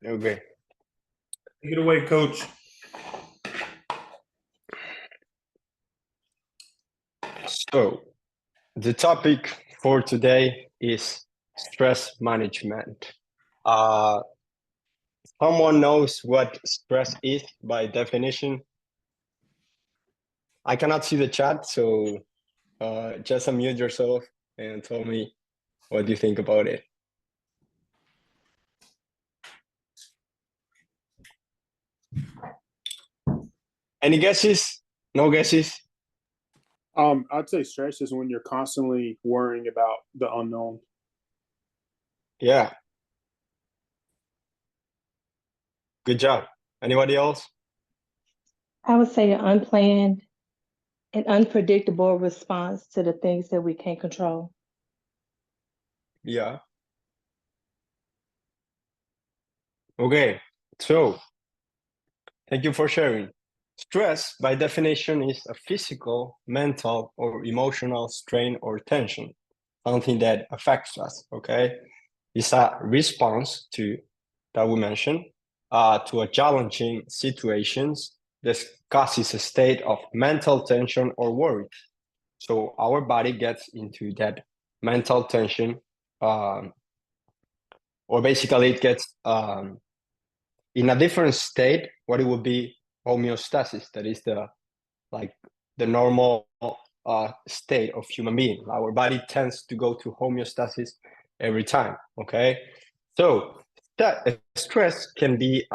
Okay. Take it away, coach. So the topic for today is stress management. Uh, Someone knows what stress is by definition. I cannot see the chat, so just unmute yourself and tell me what you think about it. Any guesses? No guesses? I'd say stress is when you're constantly worrying about the unknown. Yeah. Good job. Anybody else? I would say an unplanned and unpredictable response to the things that we can't control. Yeah. Okay. So thank you for sharing. Stress, by definition, is a physical, mental, or emotional strain or tension, something that affects us, okay? It's a response to, that we mentioned, to a challenging situations that causes a state of mental tension or worry. So our body gets into that mental tension, um, or basically it gets in a different state, what it would be homeostasis, that is the normal state of human being. Our body tends to go to homeostasis every time. Okay, so that stress can be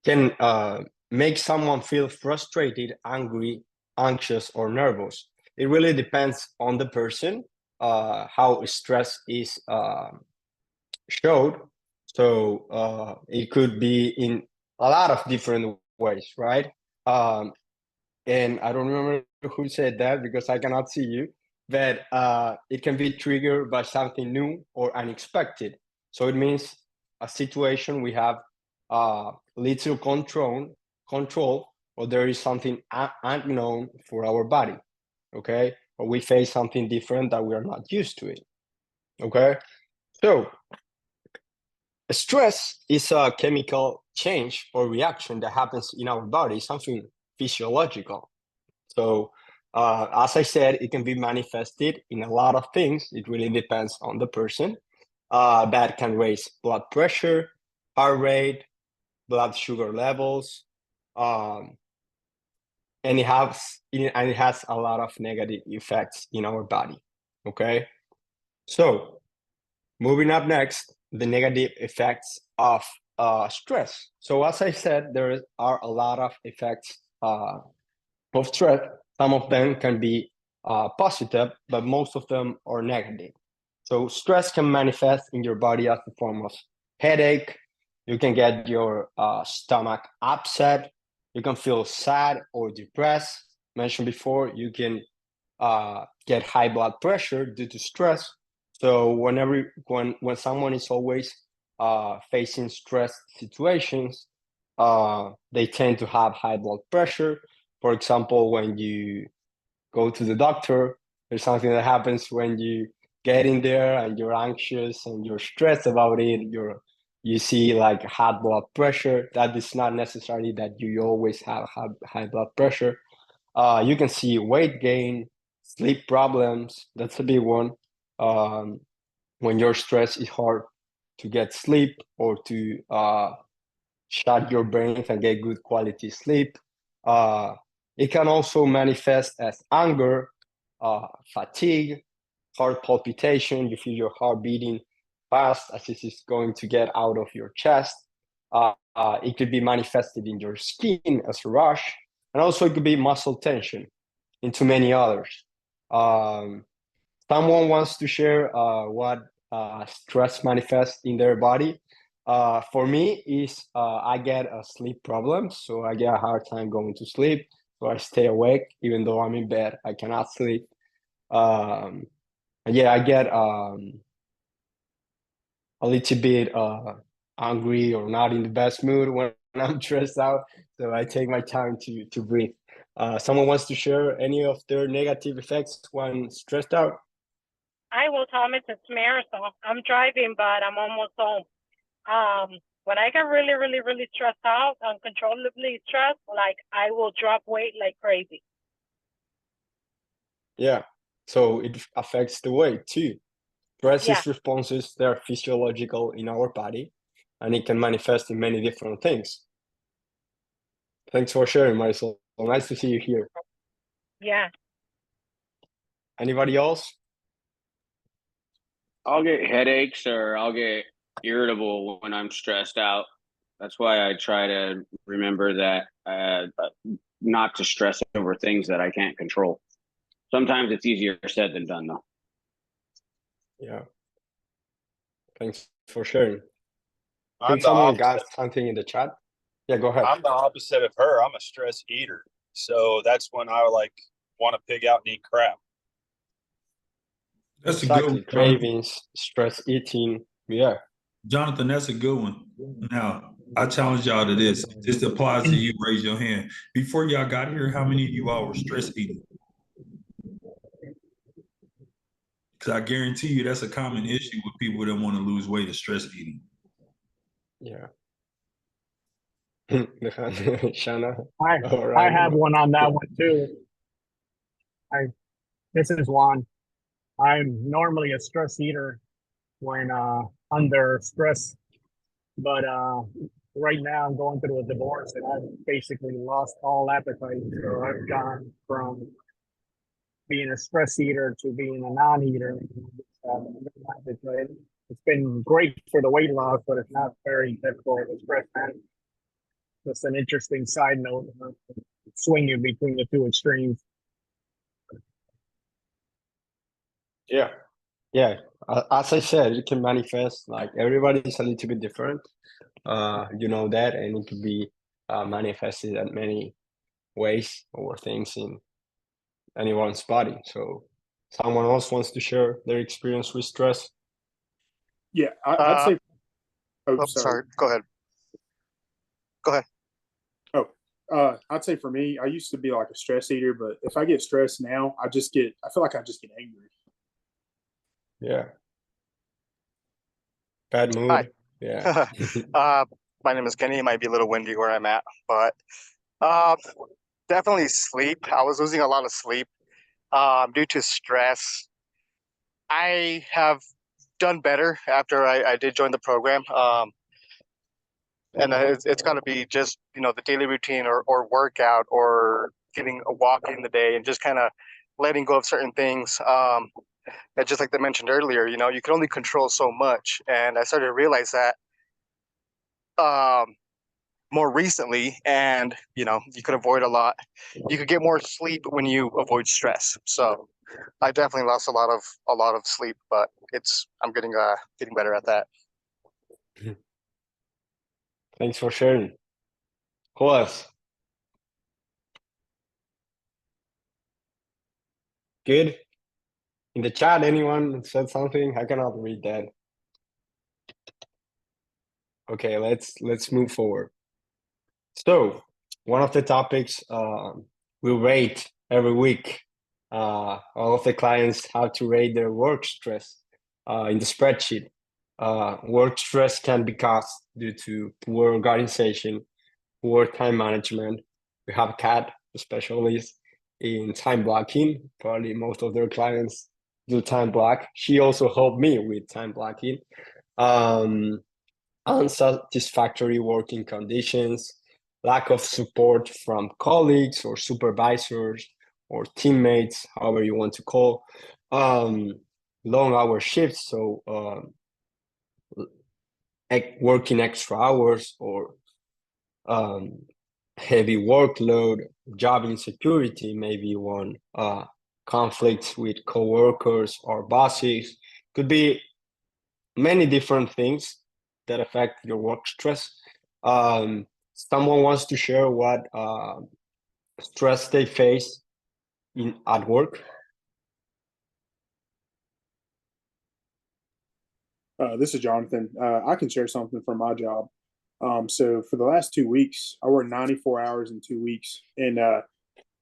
can make someone feel frustrated, angry, anxious, or nervous. It really depends on the person how stress is showed. So it could be in a lot of different ways, right? And I don't remember who said that because I cannot see you, but it can be triggered by something new or unexpected. So it means a situation we have little control, or there is something unknown for our body, okay? Or we face something different that we are not used to it, okay? So stress is a chemical change or reaction that happens in our body, something physiological. So, as I said, it can be manifested in a lot of things. It really depends on the person. That can raise blood pressure, heart rate, blood sugar levels, um, and it has a lot of negative effects in our body. Okay, so moving up next, the negative effects of stress. So as I said, there are a lot of effects of stress. Some of them can be positive, but most of them are negative. So stress can manifest in your body as a form of headache. You can get your stomach upset. You can feel sad or depressed. Mentioned before, you can get high blood pressure due to stress. So when someone is always facing stress situations, they tend to have high blood pressure. For example, when you go to the doctor, there's something that happens when you get in there and you're anxious and you're stressed about it. You see like high blood pressure. That is not necessarily that you always have high blood pressure. You can see weight gain, sleep problems. That's a big one. Um, when you're stressed, it's hard to get sleep or to shut your brain and get good quality sleep. Uh, it can also manifest as anger, fatigue, heart palpitation. You feel your heart beating fast as it is going to get out of your chest. It could be manifested in your skin as a rash, and also it could be muscle tension, into many others. Um, Someone wants to share what stress manifests in their body. For me, is I get a sleep problem, so I get a hard time going to sleep. So I stay awake even though I'm in bed. I cannot sleep. Um, and yeah, I get a little bit angry or not in the best mood when I'm stressed out. So I take my time to breathe. Someone wants to share any of their negative effects when stressed out? Hi, Will Thomas. It's Marisol. I'm driving, but I'm almost home. When I get really, really, really stressed out, uncontrollably stressed, like I will drop weight like crazy. Yeah. So it affects the weight too. Stress Yeah. responses, they are physiological in our body, and it can manifest in many different things. Thanks for sharing, Marisol. Nice to see you here. Yeah. Anybody else? I'll get headaches or I'll get irritable when I'm stressed out. That's why I try to remember that not to stress over things that I can't control. Sometimes it's easier said than done, though. Yeah. Thanks for sharing. I I'm think the someone opposite. got something in the chat. Yeah, go ahead. I'm the opposite of her. I'm a stress eater. So that's when I like want to pig out and eat crap. That's a Exactly. good one, Cravings, stress eating. Yeah. Jonathan. That's a good one. Now, I challenge y'all to this. This applies to you. Raise your hand. Before y'all got here, how many of you all were stress eating? Because I guarantee you that's a common issue with people that want to lose weight is stress eating. Yeah. Shana. I All right. have one on that one too. This is Juan. I'm normally a stress eater when under stress, but right now I'm going through a divorce and I've basically lost all appetite. So I've gone from being a stress eater to being a non-eater. It's been great for the weight loss, but it's not very good for the stress management. Just an interesting side note, swinging between the two extremes. Yeah. Yeah. As I said, it can manifest, like everybody's a little bit different. You know that, and it could be manifested in many ways or things in anyone's body. So someone else wants to share their experience with stress? Yeah, I'd say. Oh, Oh, sorry. Go ahead. Go ahead. I'd say for me, I used to be like a stress eater, but if I get stressed now, I feel like I just get angry. Yeah. Bad mood. Hi. Yeah. My name is Kenny. It might be a little windy where I'm at, but definitely sleep. I was losing a lot of sleep due to stress. I have done better after I did join the program. And it's got to be just, the daily routine or workout or getting a walk in the day and just kind of letting go of certain things. And just like they mentioned earlier, you can only control so much. And I started to realize that more recently, and you could avoid a lot. You could get more sleep when you avoid stress. So I definitely lost a lot of sleep, but I'm getting better at that. Thanks for sharing. Who else? Good. In the chat, anyone said something? I cannot read that. Okay, let's move forward. So one of the topics we rate every week. All of the clients have to rate their work stress in the spreadsheet. Work stress can be caused due to poor organization, poor time management. We have Kat, a specialist in time blocking. Probably most of their clients do time block. She also helped me with time blocking. Unsatisfactory working conditions, lack of support from colleagues or supervisors or teammates, however you want to call, long hour shifts, so working extra hours or heavy workload, job insecurity, maybe one, conflicts with coworkers or bosses, could be many different things that affect your work stress. Someone wants to share what stress they face at work? This is Jonathan. I can share something from my job. So for the last 2 weeks, I worked 94 hours in 2 weeks, and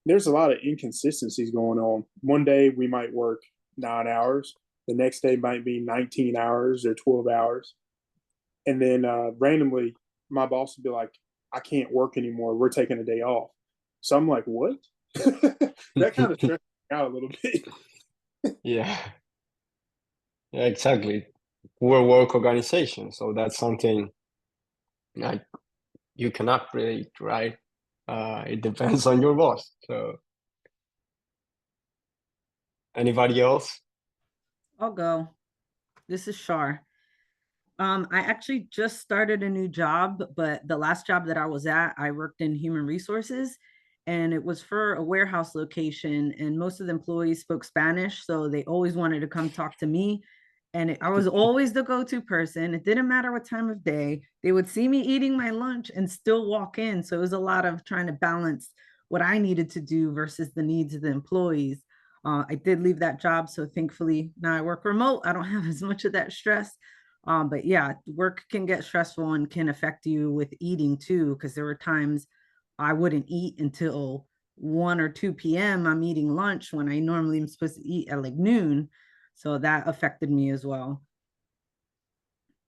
there's a lot of inconsistencies going on. One day we might work 9 hours. The next day might be 19 hours or 12 hours. And then randomly, my boss would be like, "I can't work anymore. We're taking a day off." So I'm like, "What?" That kind of stressed me out a little bit. Yeah, yeah, exactly. Poor work organization. So that's something like you cannot predict, right? It depends on your boss. So anybody else? I'll go. This is Shar. I actually just started a new job, but the last job that I was at, I worked in human resources and it was for a warehouse location. And most of the employees spoke Spanish. So they always wanted to come talk to me. And I was always the go to person. It didn't matter what time of day. They would see me eating my lunch and still walk in. So it was a lot of trying to balance what I needed to do versus the needs of the employees. I did leave that job. So thankfully now I work remote. I don't have as much of that stress. But yeah, work can get stressful and can affect you with eating too, because there were times I wouldn't eat until 1 or 2 p.m. I'm eating lunch when I normally am supposed to eat at like noon. So that affected me as well.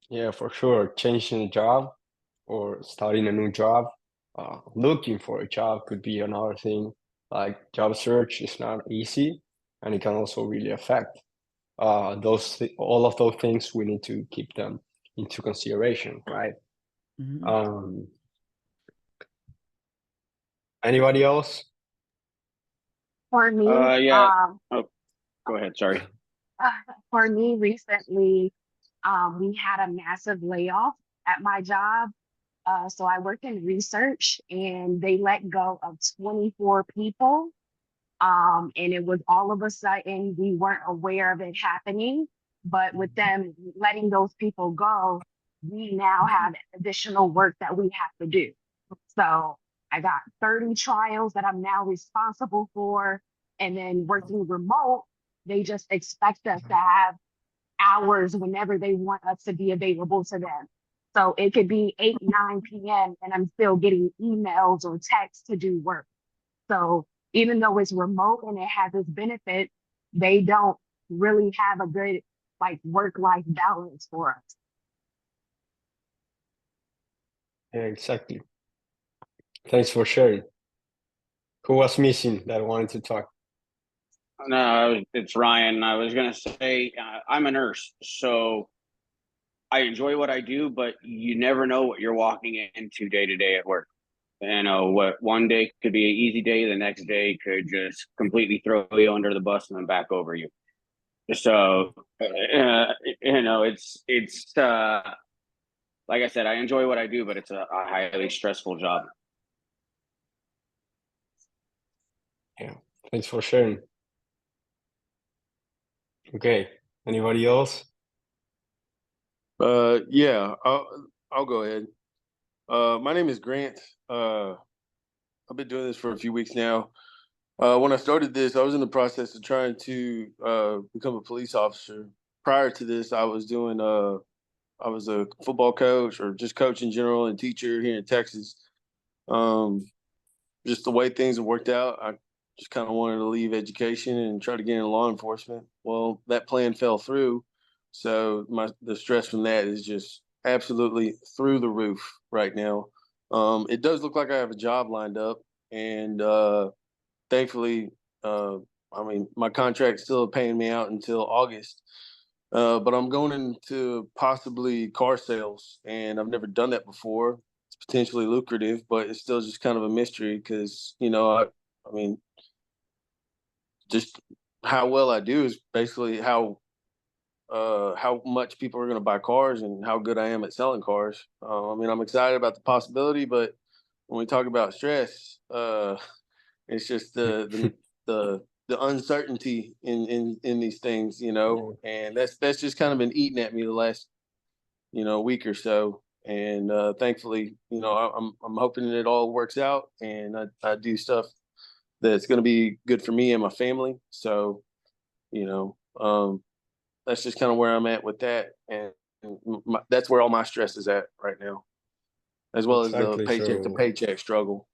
Yeah, for sure. Changing a job or starting a new job, looking for a job could be another thing. Like job search is not easy, and it can also really affect all of those things. We need to keep them into consideration, right? Mhm. Anybody else? For me, Yeah. Oh, go ahead. Sorry. for me recently, we had a massive layoff at my job. So I work in research and they let go of 24 people. And it was all of a sudden, we weren't aware of it happening. But with them letting those people go, we now have additional work that we have to do. So I got 30 trials that I'm now responsible for. And then working remote, they just expect us to have hours whenever they want us to be available to them. So it could be 8, 9 p.m. and I'm still getting emails or texts to do work. So even though it's remote and it has its benefits, they don't really have a good like work-life balance for us. Yeah, exactly. Thanks for sharing. Who was missing that wanted to talk? No, it's Ryan. I was gonna say I'm a nurse, so I enjoy what I do, but you never know what you're walking into day to day at work. You know, what one day could be an easy day, the next day could just completely throw you under the bus and then back over you. So, you know, it's like I said, I enjoy what I do, but it's a highly stressful job. Yeah, thanks for sharing. Okay, anybody else? Yeah, I'll go ahead. My name is Grant. I've been doing this for a few weeks now. When I started this, I was in the process of trying to become a police officer. Prior to this, I was a football coach or just coach in general and teacher here in Texas. Just the way things have worked out, I just kind of wanted to leave education and try to get into law enforcement. Well, that plan fell through, so the stress from that is just absolutely through the roof right now. It does look like I have a job lined up, and thankfully, I mean, my contract's still paying me out until August. But I'm going into possibly car sales, and I've never done that before. It's potentially lucrative, but it's still just kind of a mystery because, I mean, just how well I do is basically how much people are going to buy cars and how good I am at selling cars. I mean, I'm excited about the possibility, but when we talk about stress, it's just the uncertainty in these things, and that's just kind of been eating at me the last, week or so. And thankfully, I'm hoping it all works out, and I do stuff that's going to be good for me and my family. So, you know, that's just kind of where I'm at with that, and that's where all my stress is at right now, as well as the Exactly. paycheck to So paycheck struggle.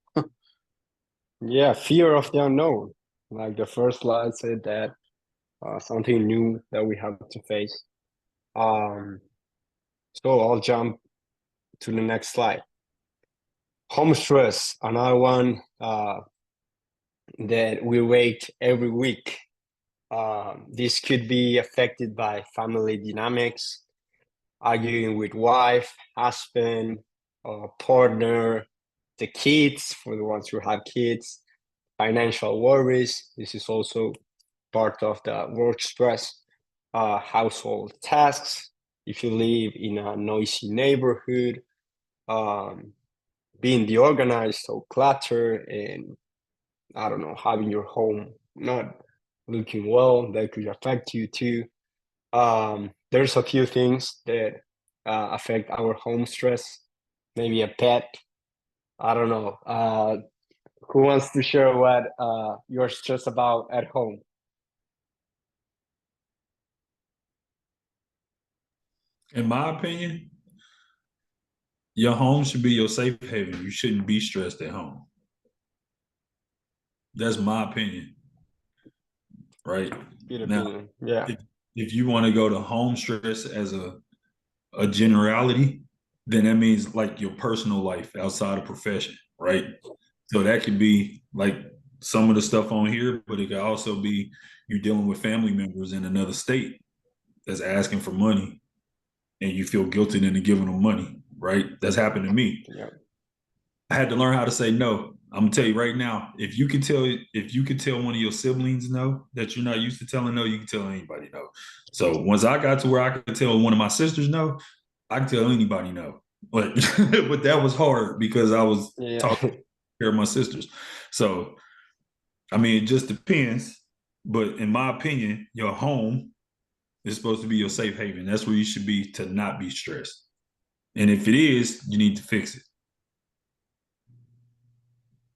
yeah, fear of the unknown. Like the first slide said that something new that we have to face. So I'll jump to the next slide. Home stress, another one that we rate every week. This could be affected by family dynamics, arguing with wife, husband, or partner, the kids, for the ones who have kids, financial worries. This is also part of the work stress, household tasks. If you live in a noisy neighborhood, being deorganized, so clutter, and I don't know, having your home not looking well, that could affect you too. There's a few things that affect our home stress. Maybe a pet. I don't know. Who wants to share what you're stressed about at home? In my opinion, your home should be your safe haven. You shouldn't be stressed at home. That's my opinion. Right? Good Now, opinion. Yeah. if you want to go to home stress as a generality, then that means like your personal life outside of profession, right? So that could be like some of the stuff on here, but it could also be you dealing with family members in another state that's asking for money and you feel guilty into giving them money, right? That's happened to me. Yeah. I had to learn how to say no. I'm gonna tell you right now, if you could tell one of your siblings no that you're not used to telling no, you can tell anybody no. So once I got to where I could tell one of my sisters no, I can tell anybody no. But but that was hard because I was talking care of my sisters. So I mean, it just depends. But in my opinion, your home is supposed to be your safe haven. That's where you should be to not be stressed. And if it is, you need to fix it.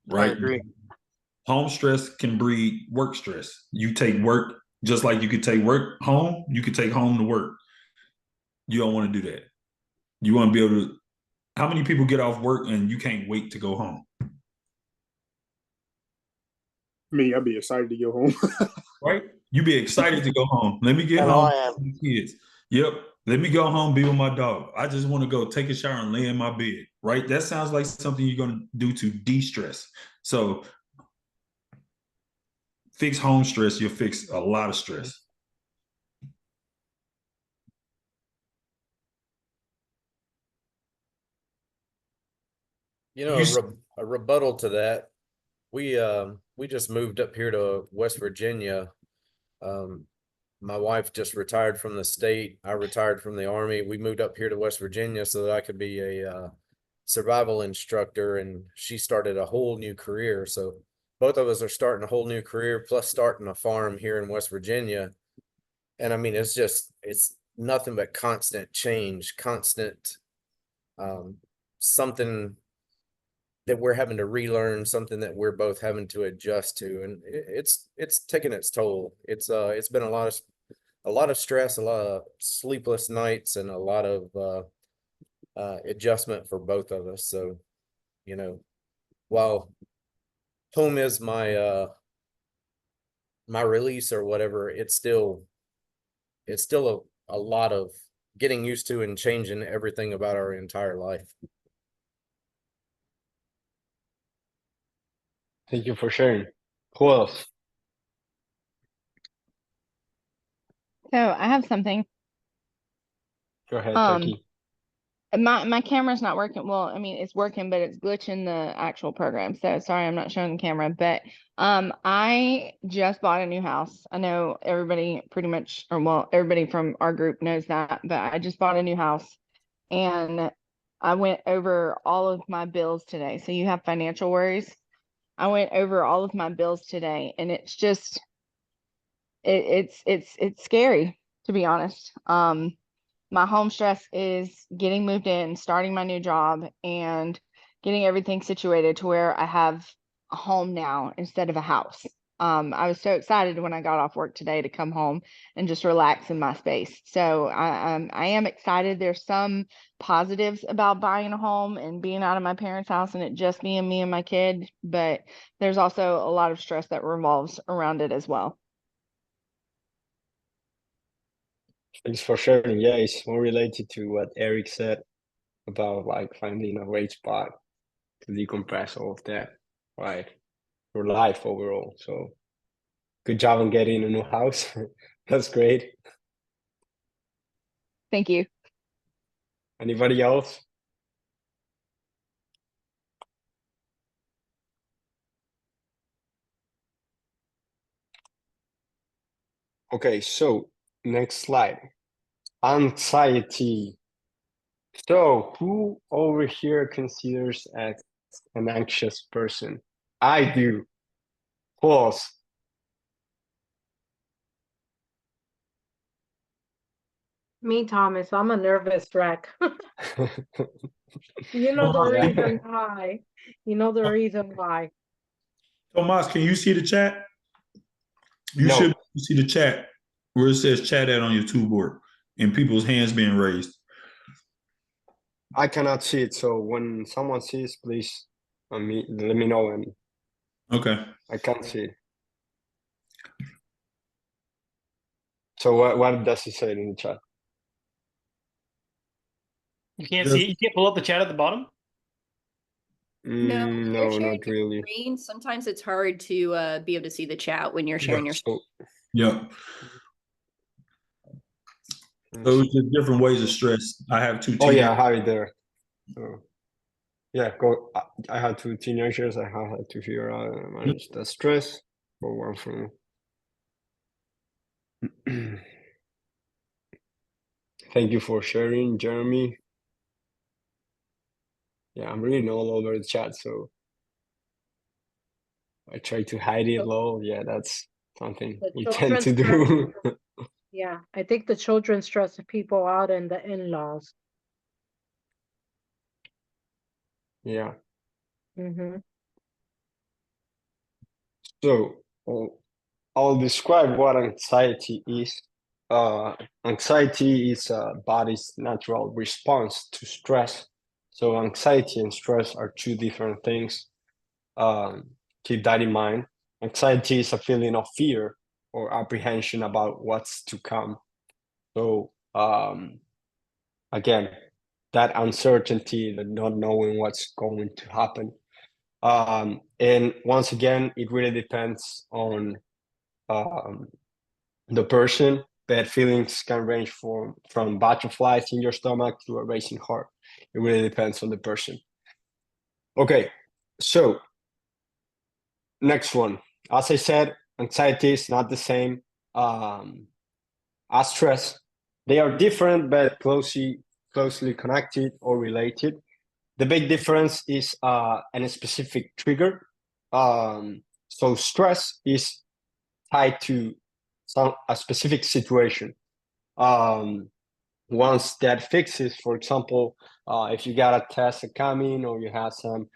Right? I agree. Home stress can breed work stress. You take work, just like you could take work home, you could take home to work. You don't want to do that. You want to be able to, how many people get off work and you can't wait to go home? Me, I'd be excited to go home. Right? You be excited to go home. Let me get home with the kids. Yep. Let me go home, be with my dog. I just want to go take a shower and lay in my bed. Right? That sounds like something you're going to do to de-stress. So fix home stress, you'll fix a lot of stress. You know, a rebuttal to that. We just moved up here to West Virginia. My wife just retired from the state. I retired from the Army. We moved up here to West Virginia so that I could be a survival instructor, and she started a whole new career. So both of us are starting a whole new career, plus starting a farm here in West Virginia. And I mean, it's nothing but constant change, constant something that we're having to relearn, something that we're both having to adjust to, and it's taking its toll. It's been a lot of stress, a lot of sleepless nights, and a lot of adjustment for both of us. So, you know, while home is my my release or whatever, it's still a lot of getting used to and changing everything about our entire life. Thank you for sharing. Who else? So I have something. Go ahead, Turkey. My camera's not working. Well, I mean, it's working, but it's glitching the actual program. So sorry, I'm not showing the camera, but I just bought a new house. I know everybody pretty much, or well, everybody from our group knows that, but I just bought a new house and I went over all of my bills today. So you have financial worries. I went over all of my bills today, and it's just it's scary, to be honest. My home stress is getting moved in, starting my new job, and getting everything situated to where I have a home now instead of a house. I was so excited when I got off work today to come home and just relax in my space. So I am excited. There's some positives about buying a home and being out of my parents' house and it just being me and my kid, but there's also a lot of stress that revolves around it as well. Thanks for sharing. Yeah, it's more related to what Eric said. about like finding a great spot to decompress all of that, right? Your life overall. So good job on getting a new house. That's great. Thank you. Anybody else? Okay, so next slide. Anxiety. So who over here considers as an anxious person? I do. Pause. Me, Thomas, I'm a nervous wreck. You know the Tomas, reason why. You know the reason why. Tomas, can you see the chat? You No. should see the chat where it says chat at on your tool board and people's hands being raised. I cannot see it, so when someone sees, please let me know. And Okay. I can't see it. So what does it say in the chat? You can't see it? You can't pull up the chat at the bottom? No, when you're No, sharing not your really. screen, sometimes it's hard to be able to see the chat when you're sharing your screen. Yeah. Those are different ways of stress. I have two Oh yeah, I teenagers. have it there. So yeah, go. I had 2 teenagers. I have had to figure out and manage the stress for one from. Thank you for sharing, Jeremy. Yeah, I'm reading all over the chat, so I try to hide it low. Yeah, that's something The we tend children to stress. do. Yeah, I think the children stress the people out and the in-laws. Yeah. Mm-hmm. So I'll describe what anxiety is. Anxiety is a body's natural response to stress. So anxiety and stress are 2 different things. Keep that in mind. Anxiety is a feeling of fear or apprehension about what's to come. So again, that uncertainty, the not knowing what's going to happen. And once again, it really depends on the person. Bad feelings can range from butterflies in your stomach to a racing heart. It really depends on the person. Okay, so next one. As I said, anxiety is not the same as stress. They are different but closely connected or related. The big difference is a specific trigger. So stress is tied to a specific situation. Once that fixes, for example, if you got a test coming or you have some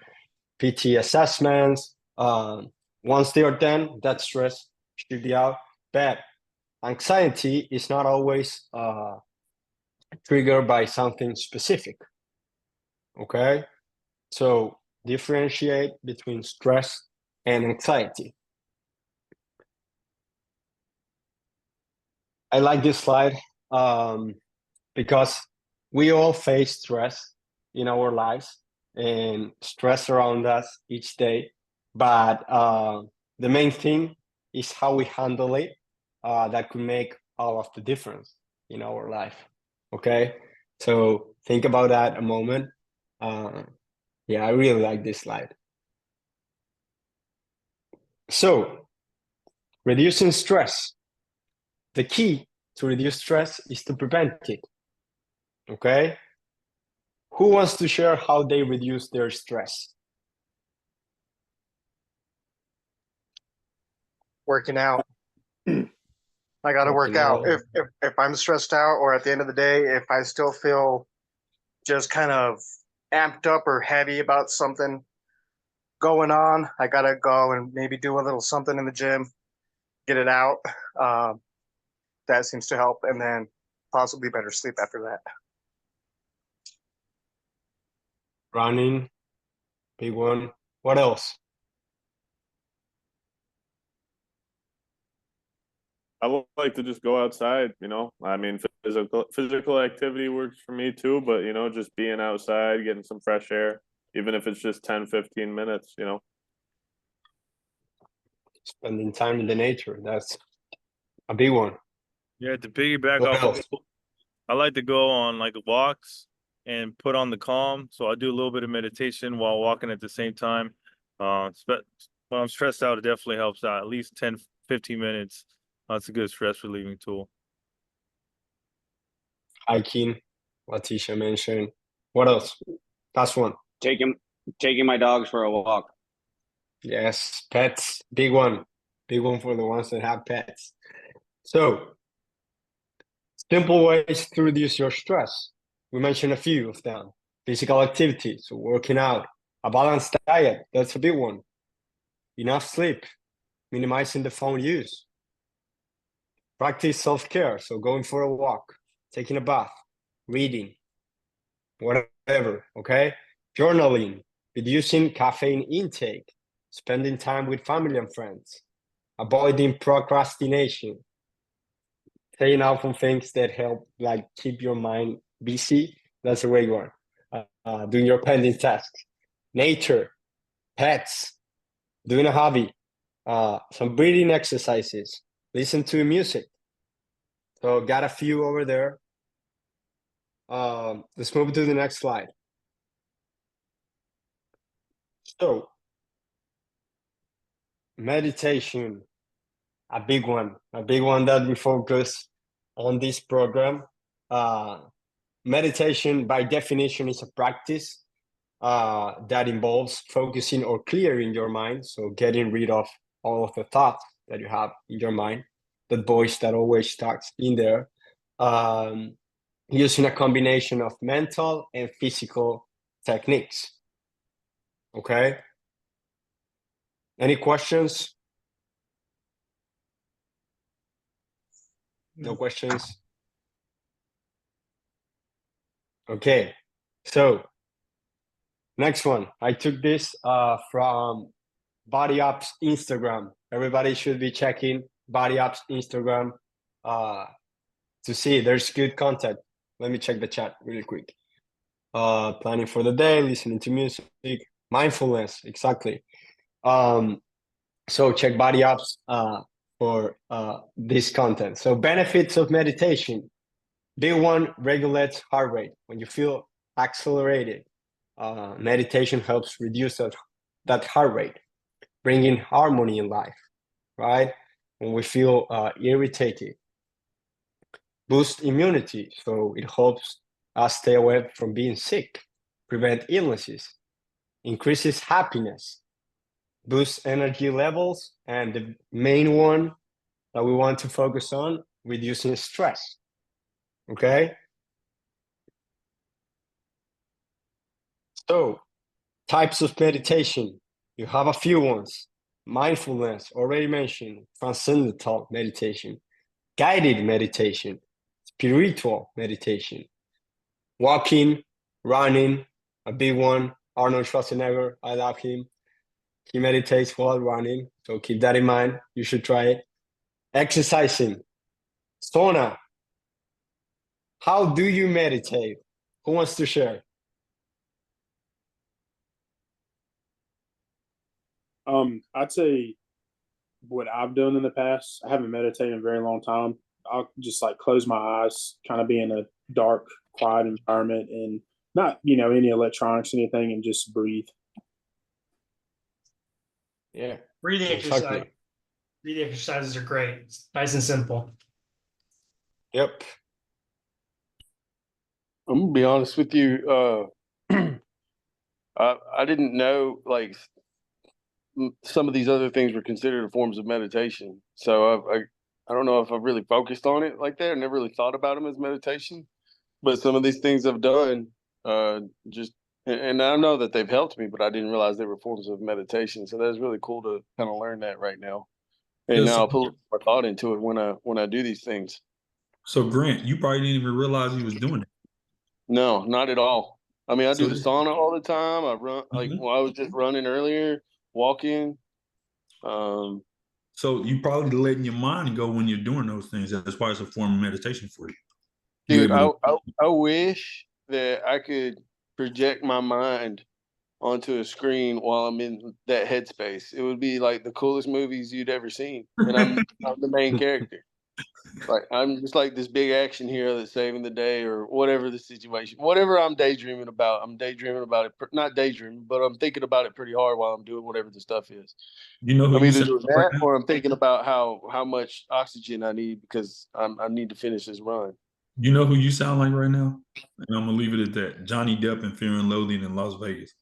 PT assessments, once they are done, that stress should be out. But anxiety is not always triggered by something specific. Okay, so differentiate between stress and anxiety. I like this slide because we all face stress in our lives and stress around us each day. But the main thing is how we handle it that could make all of the difference in our life. Okay, so think about that a moment. Yeah, I really like this slide. So, reducing stress. The key to reduce stress is to prevent it. Okay? Who wants to share how they reduce their stress? Working out. I got to work Working out. out. If I'm stressed out, or at the end of the day, if I still feel just kind of amped up or heavy about something going on, I got to go and maybe do a little something in the gym, get it out. That seems to help, and then possibly better sleep after that. Running, big one. What else? I like to just go outside, you know. I mean, physical activity works for me too, but you know, just being outside, getting some fresh air, even if it's just 10, 15 minutes, you know. Spending time in the nature, that's a big one. Yeah, to piggyback What off of, else? I like to go on like walks and put on the calm. So I do a little bit of meditation while walking at the same time. When I'm stressed out, it definitely helps out. At least 10, 15 minutes. That's a good stress relieving tool. Hiking, what Tisha mentioned. What else? Last one. Taking my dogs for a walk. Yes, pets, big one. Big one for the ones that have pets. So, simple ways to reduce your stress. We mentioned a few of them. Physical activity, so working out. A balanced diet, that's a big one. Enough sleep, minimizing the phone use. Practice self-care, so going for a walk, taking a bath, reading, whatever, okay? Journaling, reducing caffeine intake, spending time with family and friends, avoiding procrastination, staying out from things that help like keep your mind busy. That's the way you are. Doing your pending tasks, nature, pets, doing a hobby, some breathing exercises, listen to music. So got a few over there. Let's move to the next slide. So meditation, a big one that we focus on this program. Meditation by definition is a practice that involves focusing or clearing your mind. So getting rid of all of the thoughts that you have in your mind, the voice that always talks in there, using a combination of mental and physical techniques. Okay. Any questions? No questions? Okay. So next one. I took this from Body Up's Instagram. Everybody should be checking Body Up's Instagram to see there's good content. Let me check the chat really quick. Planning for the day, listening to music, mindfulness, exactly. So check Body Up's for this content. So benefits of meditation. Big one, regulates heart rate. When you feel accelerated, meditation helps reduce that heart rate, bringing harmony in life, right? When we feel irritated. Boost immunity, so it helps us stay away from being sick, prevent illnesses, increases happiness, boosts energy levels, and the main one that we want to focus on, reducing stress. Okay? So, types of meditation. You have a few ones. Mindfulness, already mentioned, transcendental meditation, guided meditation, spiritual meditation, walking, running, a big one. Arnold Schwarzenegger, I love him. He meditates while running, so keep that in mind. You should try it. Exercising, sauna. How do you meditate? Who wants to share? I'd say what I've done in the past, I haven't meditated in a very long time. I'll just like close my eyes, kind of be in a dark, quiet environment and not, any electronics, anything, and just breathe. Yeah. Breathing exactly. exercise. Breathing exercises are great. It's nice and simple. Yep. I'm gonna be honest with you. I didn't know like some of these other things were considered forms of meditation. So I don't know if I've really focused on it like that. I never really thought about them as meditation. But some of these things I've done, and I know that they've helped me, but I didn't realize they were forms of meditation. So that's really cool to kind of learn that right now. And now I'll put more thought into it when I do these things. So Grant, you probably didn't even realize you was doing it. No, not at all. I mean, I do the sauna all the time. I run I was just running earlier, walking. So So you probably letting your mind go when you're doing those things. That's why it's a form of meditation for you. Dude, I wish that I could project my mind onto a screen while I'm in that headspace. It would be like the coolest movies you'd ever seen. And I'm the main character. Like I'm just like this big action hero that's saving the day or whatever the situation. Whatever I'm daydreaming about, I'm daydreaming about it. Not daydreaming, but I'm thinking about it pretty hard while I'm doing whatever the stuff is. You know who I'm you either sound doing like right that now? or I'm thinking about how much oxygen I need because I need to finish this run. You know who you sound like right now? And I'm gonna leave it at that. Johnny Depp in Fear and Loathing in Las Vegas.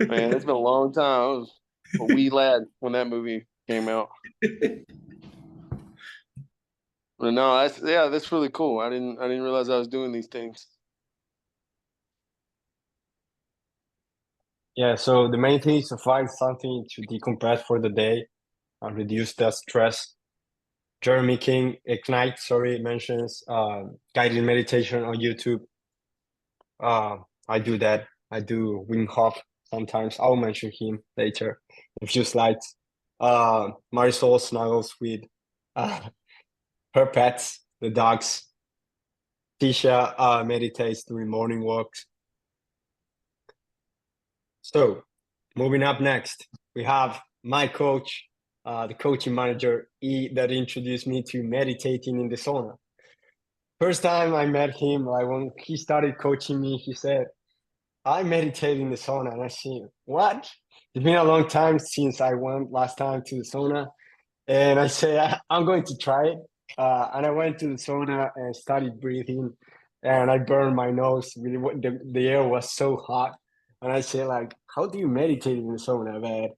Man, it's been a long time. I was a wee lad when that movie came out. But no, that's really cool. I didn't realize I was doing these things. Yeah, so the main thing is to find something to decompress for the day and reduce that stress. Jeremy King, Ignite, mentions guided meditation on YouTube. I do that. I do Wim Hof sometimes. I'll mention him later in a few slides. Marisol snuggles with her pets, the dogs. Tisha meditates during morning walks. So, moving up next, we have my coach, the coaching manager, that introduced me to meditating in the sauna. First time I met him, like when he started coaching me, he said, I meditate in the sauna. And I said, what? It's been a long time since I went last time to the sauna. And I said, I'm going to try it. And I went to the sauna and started breathing. And I burned my nose. Really, the air was so hot. And I said, like, how do you meditate in the sauna, man?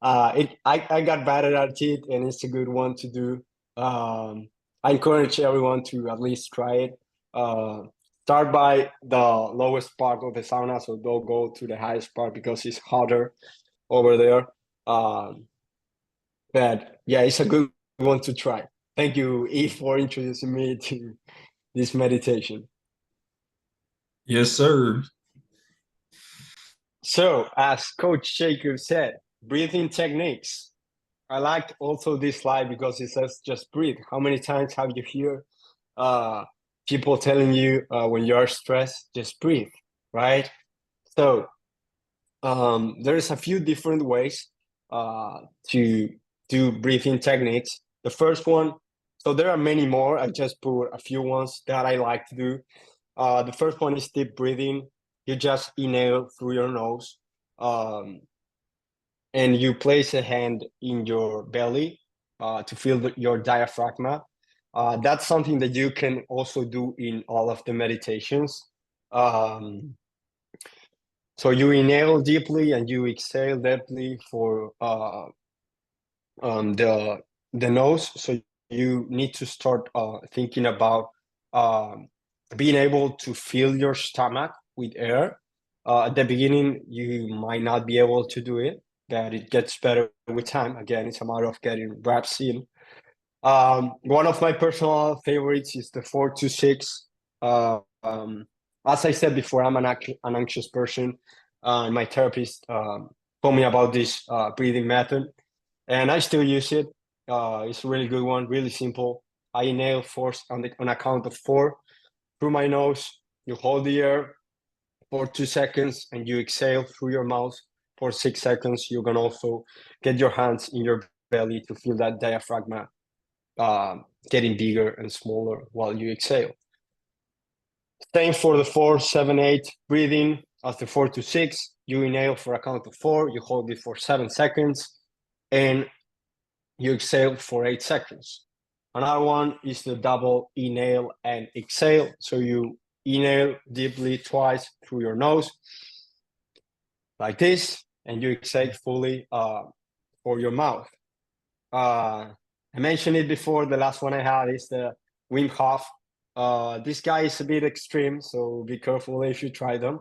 I got better at it, and it's a good one to do. I encourage everyone to at least try it. Start by the lowest part of the sauna, so don't go to the highest part because it's hotter over there. But yeah, it's a good one to try. Thank you, E, for introducing me to this meditation. Yes, sir. So, as Coach Jacob said, breathing techniques. I like also this slide because it says just breathe. How many times have you heard people telling you when you're stressed, just breathe, right? So there's a few different ways to do breathing techniques. The first one, so there are many more. I just put a few ones that I like to do. The first one is deep breathing. You just inhale through your nose. And you place a hand in your belly to feel your diaphragm. That's something that you can also do in all of the meditations. So you inhale deeply and you exhale deeply for the nose. So you need to start thinking about being able to fill your stomach with air. At the beginning, you might not be able to do it, but it gets better with time. Again, it's a matter of getting reps in. One of my personal favorites is the 4-2-6. As I said before, I'm an anxious person. My therapist told me about this breathing method, and I still use it. It's a really good one, really simple. I inhale first on a count of 4 through my nose. You hold the air for 2 seconds, and you exhale through your mouth for 6 seconds. You can also get your hands in your belly to feel that diaphragm getting bigger and smaller while you exhale. Same for the 4-7-8 breathing. After 4-6, you inhale for a count of 4, you hold it for 7 seconds, and you exhale for 8 seconds. Another one is the double inhale and exhale. So you inhale deeply twice through your nose, like this, and you exhale fully for your mouth. I mentioned it before, the last one I had is the Wim Hof. This guy is a bit extreme, so be careful if you try them.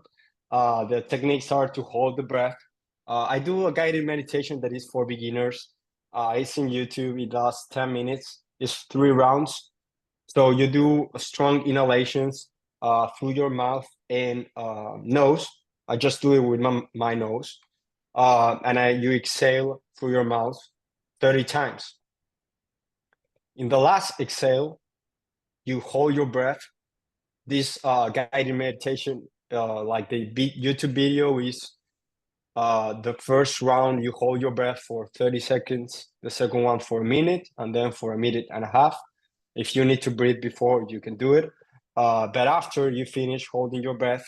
The techniques are to hold the breath. I do a guided meditation that is for beginners. It's in YouTube. It lasts 10 minutes. It's 3 rounds. So you do strong inhalations through your mouth and nose. I just do it with my nose. and you exhale through your mouth 30 times. In the last exhale, you hold your breath. This guided meditation, like the YouTube video is the first round, you hold your breath for 30 seconds, the second one for a minute, and then for a minute and a half. If you need to breathe before, you can do it. But after you finish holding your breath,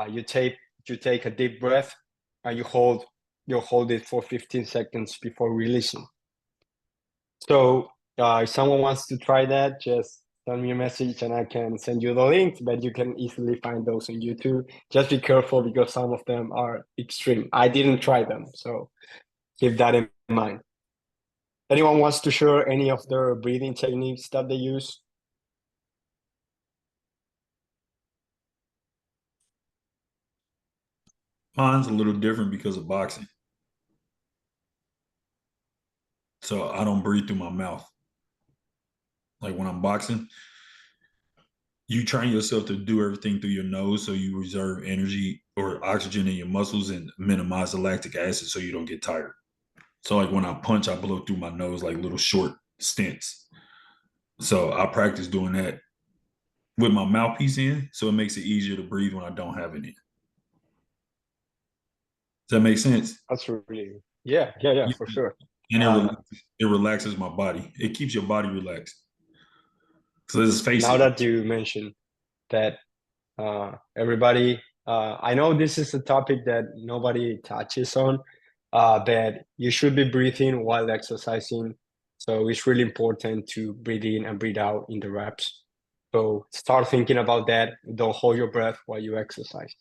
you take a deep breath and you hold it for 15 seconds before releasing. So if someone wants to try that, just send me a message and I can send you the link, but you can easily find those on YouTube. Just be careful because some of them are extreme. I didn't try them, so keep that in mind. Anyone wants to share any of their breathing techniques that they use? Mine's a little different because of boxing. So I don't breathe through my mouth. Like when I'm boxing, you train yourself to do everything through your nose so you reserve energy or oxygen in your muscles and minimize the lactic acid so you don't get tired. So like when I punch, I blow through my nose like little short stints. So I practice doing that with my mouthpiece in, so it makes it easier to breathe when I don't have it in. Does that make sense? That's really, yeah, for sure. And it relaxes my body. It keeps your body relaxed. So let's face now it. that you mentioned that, everybody, I know this is a topic that nobody touches on, but you should be breathing while exercising. So it's really important to breathe in and breathe out in the reps. So start thinking about that. Don't hold your breath while you exercise.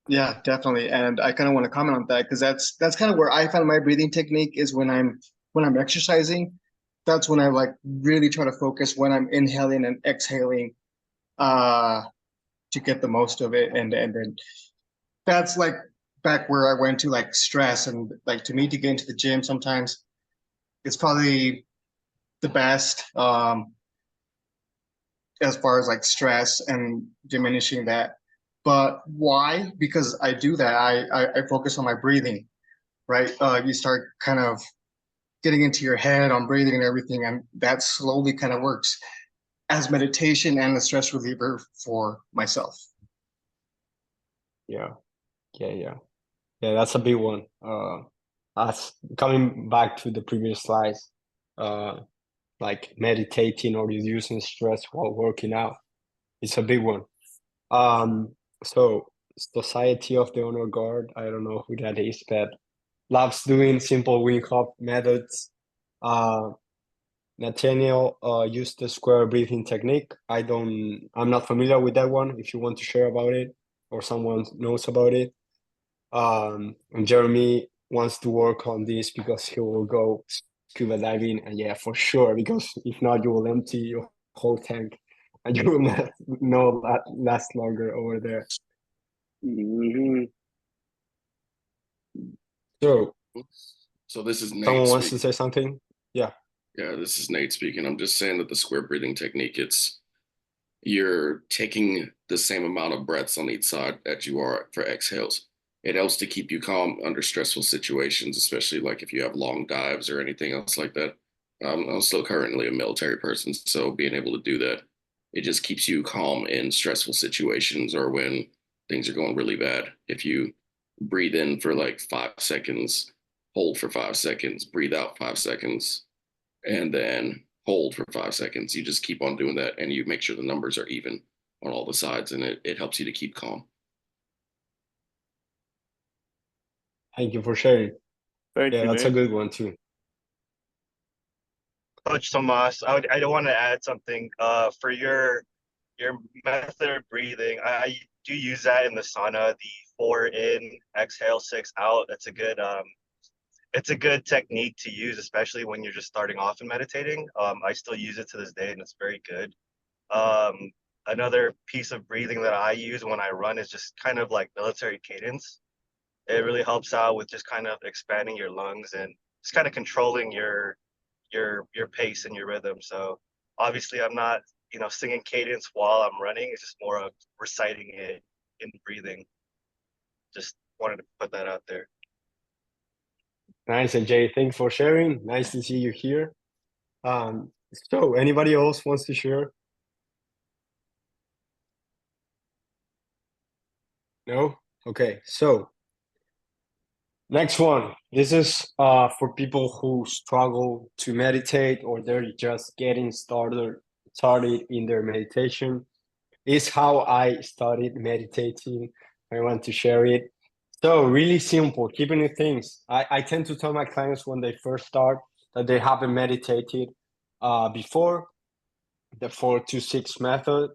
Yeah, definitely. And I kind of want to comment on that because that's kind of where I find my breathing technique is when I'm exercising. That's when I like really try to focus when I'm inhaling and exhaling to get the most of it. And then that's like back where I went to like stress and like to me to get into the gym sometimes it's probably the best as far as like stress and diminishing that. But why? Because I do that. I focus on my breathing, right? You start kind of getting into your head on breathing and everything, and that slowly kind of works as meditation and a stress reliever for myself. Yeah, that's a big one. As coming back to the previous slides, like meditating or reducing stress while working out, it's a big one. So Society of the Honor Guard, I don't know who that is, but loves doing simple Wim Hof methods. Nathaniel used the square breathing technique. I'm not familiar with that one. If you want to share about it or someone knows about it. And Jeremy wants to work on this because he will go scuba diving, and yeah, for sure, because if not, you will empty your whole tank and you will not last longer over there. So this is Nate. Someone wants to say something? Yeah. Yeah, this is Nate speaking. I'm just saying that the square breathing technique, you're taking the same amount of breaths on each side that you are for exhales. It helps to keep you calm under stressful situations, especially like if you have long dives or anything else like that. I'm still currently a military person, so being able to do that, it just keeps you calm in stressful situations or when things are going really bad. If you breathe in for like 5 seconds, hold for 5 seconds, breathe out 5 seconds, and then hold for 5 seconds. You just keep on doing that and you make sure the numbers are even on all the sides, and it helps you to keep calm. Thank you for sharing. Thank you, that's Nate. a good one too. Coach Tomas, I do want to add something. For your method of breathing, I do use that in the sauna. The 4 in, exhale, 6 out. That's a good it's a good technique to use, especially when you're just starting off in meditating. I still use it to this day, and it's very good. Another piece of breathing that I use when I run is just kind of like military cadence. It really helps out with just kind of expanding your lungs and just kind of controlling your pace and your rhythm. So obviously I'm not, singing cadence while I'm running. It's just more of reciting it in breathing. Just wanted to put that out there. Nice, and Jay, thanks for sharing. Nice to see you here. So anybody else wants to share? No? Okay, so next one. This is for people who struggle to meditate or they're just getting started in their meditation. Is how I started meditating. I want to share it. So really simple, keeping it things. I tend to tell my clients when they first start that they haven't meditated before, the 4-2-6 method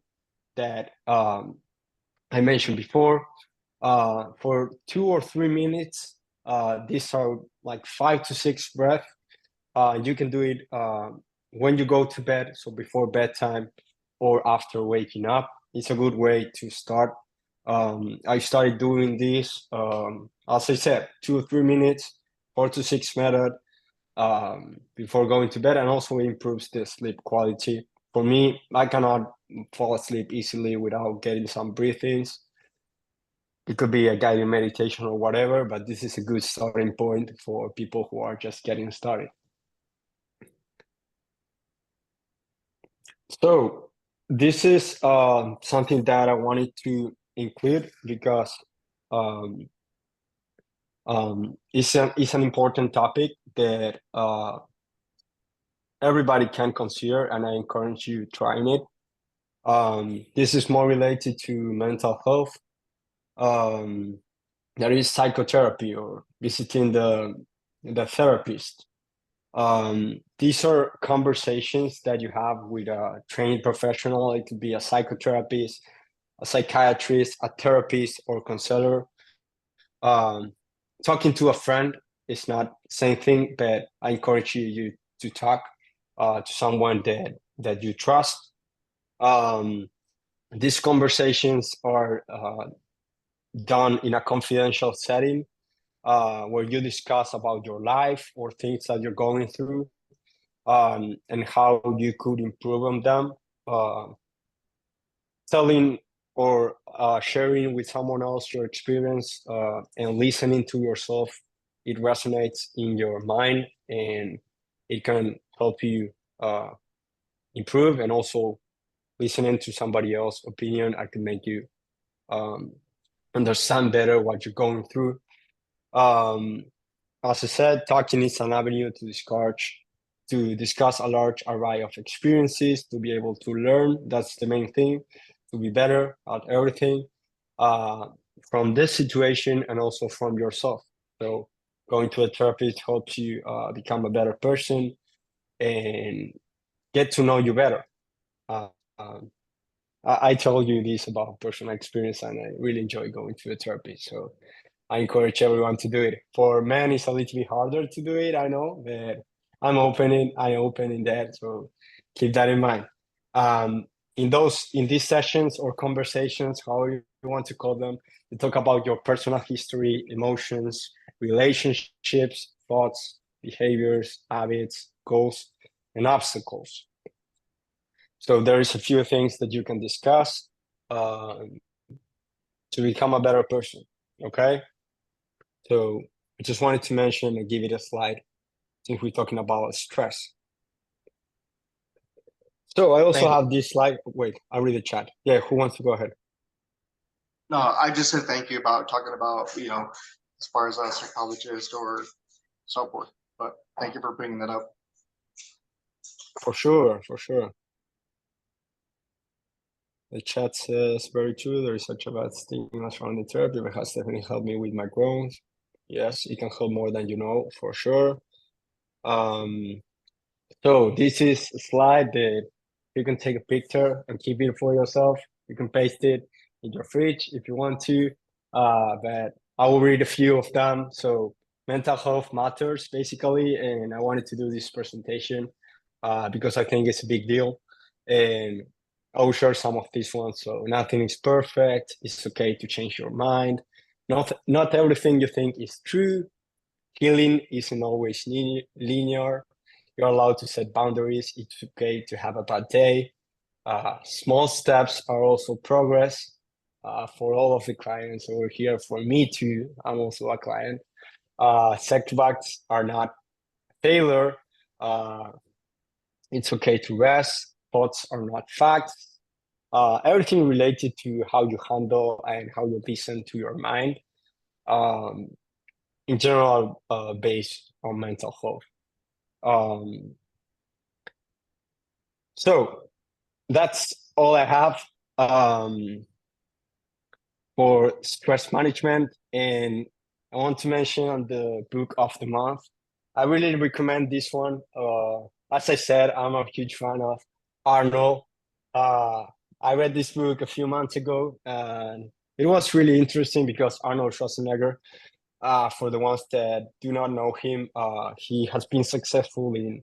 that I mentioned before. For 2 or 3 minutes, these are like 5 to 6 breaths. You can do it when you go to bed, so before bedtime or after waking up. It's a good way to start. I started doing this, as I said, 2 or 3 minutes, 4 to 6 method before going to bed, and also improves the sleep quality. For me, I cannot fall asleep easily without getting some breathings. It could be a guided meditation or whatever, but this is a good starting point for people who are just getting started. So this is something that I wanted to include because it's an important topic that everybody can consider, and I encourage you trying it. This is more related to mental health. There is psychotherapy or visiting the therapist. These are conversations that you have with a trained professional. It could be a psychotherapist, a psychiatrist, a therapist, or counselor. Talking to a friend is not the same thing, but I encourage you to talk to someone that you trust. These conversations are done in a confidential setting where you discuss about your life or things that you're going through and how you could improve on them. Telling or sharing with someone else your experience and listening to yourself, it resonates in your mind and it can help you improve. And also listening to somebody else's opinion, I can make you understand better what you're going through. As I said, talking is an avenue to discuss a large array of experiences, to be able to learn. That's the main thing, to be better at everything from this situation and also from yourself. So going to a therapist helps you become a better person and get to know you better. I told you this about personal experience, and I really enjoy going to a therapist. So I encourage everyone to do it. For men, it's a little bit harder to do it, I know, but I'm open in that, so keep that in mind. In these sessions or conversations, however you want to call them, you talk about your personal history, emotions, relationships, thoughts, behaviors, habits, goals, and obstacles. So there is a few things that you can discuss to become a better person, okay? So I just wanted to mention and give it a slide since we're talking about stress. So I also have this slide. Wait, I'll read the chat. Yeah, who wants to go ahead? No, I just said thank you about talking about, as far as a psychologist or so forth. But thank you for bringing that up. For sure. The chat says, very true, there is such a bad stigma surrounding therapy, but has definitely helped me with my growth. Yes, it can help more than you know, for sure. So this is a slide that you can take a picture and keep it for yourself. You can paste it in your fridge if you want to, but I will read a few of them. So mental health matters, basically, and I wanted to do this presentation because I think it's a big deal. And I will share some of these ones. So nothing is perfect. It's okay to change your mind. Not everything you think is true. Healing isn't always linear. You're allowed to set boundaries. It's okay to have a bad day. Small steps are also progress. for all of the clients over here, for me too. I'm also a client. Setbacks are not failure. It's okay to rest. Thoughts are not facts. Everything related to how you handle and how you listen to your mind. In general, based on mental health. So that's all I have for stress management. And I want to mention the book of the month. I really recommend this one. As I said, I'm a huge fan of Arnold. I read this book a few months ago, and it was really interesting because Arnold Schwarzenegger, for the ones that do not know him, he has been successful in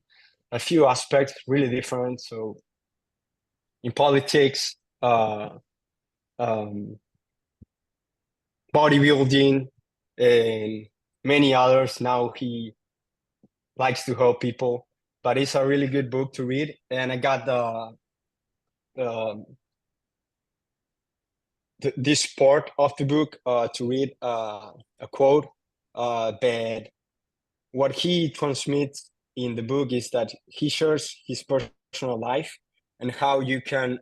a few aspects, really different. So in politics, bodybuilding, and many others. Now he likes to help people, but it's a really good book to read. And I got this part of the book to read a quote that what he transmits in the book is that he shares his personal life and how you can,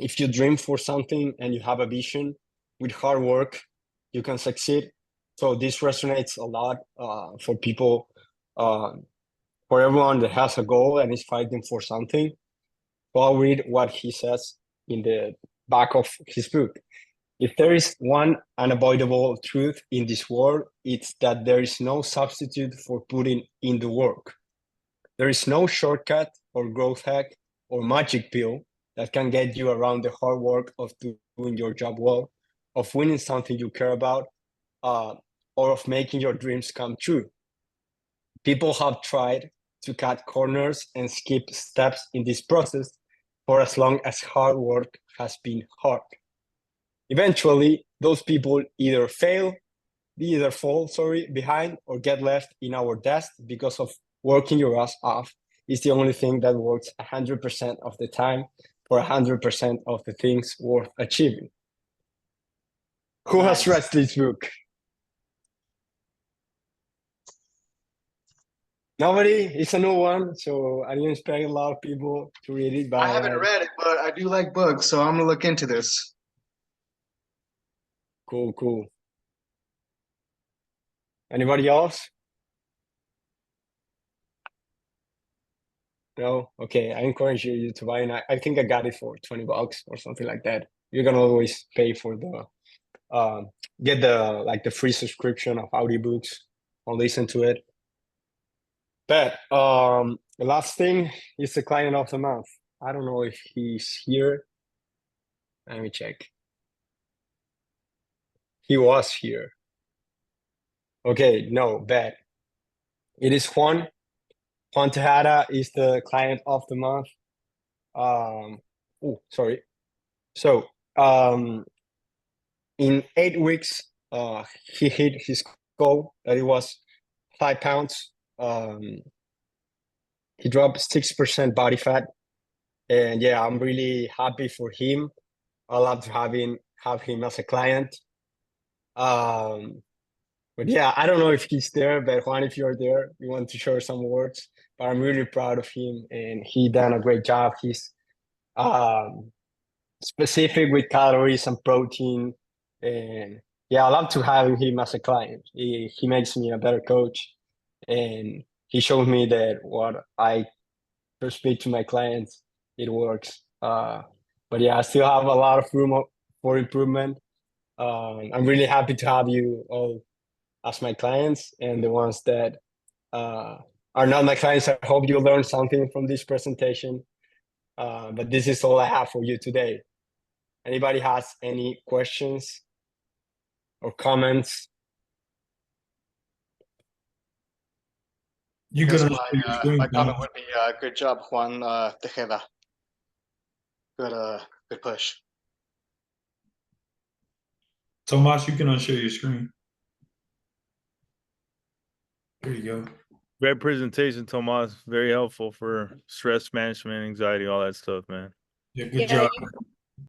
if you dream for something and you have a vision, with hard work, you can succeed. So this resonates a lot for people, for everyone that has a goal and is fighting for something. So I'll read what he says in the back of his book. If there is one unavoidable truth in this world, it's that there is no substitute for putting in the work. There is no shortcut or growth hack or magic pill that can get you around the hard work of doing your job well, of winning something you care about, or of making your dreams come true. People have tried to cut corners and skip steps in this process for as long as hard work has been hard. Eventually, those people either fall behind or get left in our desk because of working your ass off is the only thing that works 100% of the time for 100% of the things worth achieving. Who has read this book? Nobody? It's a new one, so I didn't expect a lot of people to read it. But I haven't read it, but I do like books, so I'm gonna look into this. Cool. Anybody else? No? Okay, I encourage you to buy it. I think I got it for $20 or something like that. You can always pay for the get the free subscription of audiobooks or listen to it. But the last thing is the client of the month. I don't know if he's here. Let me check. He was here. Okay, no, bad. It is Juan. Juan Tejada is the client of the month. Sorry. So in 8 weeks, he hit his goal that it was 5 pounds. He dropped 6% body fat, and yeah, I'm really happy for him. I love to have him as a client. But yeah, I don't know if he's there, but Juan, if you're there, you want to share some words. But I'm really proud of him, and he done a great job. He's specific with calories and protein, and yeah, I love to have him as a client. He makes me a better coach, and he showed me that what I speak to my clients, it works. But yeah, I still have a lot of room for improvement. I'm really happy to have you all as my clients, and the ones that are not my clients. I hope you learned something from this presentation. But this is all I have for you today. Anybody has any questions or comments? My comment would be good job, Juan Tejeda. Good push. Tomas, you can unshare your screen. There you go. Great presentation, Tomas. Very helpful for stress management, anxiety, all that stuff, man. Yeah, good job.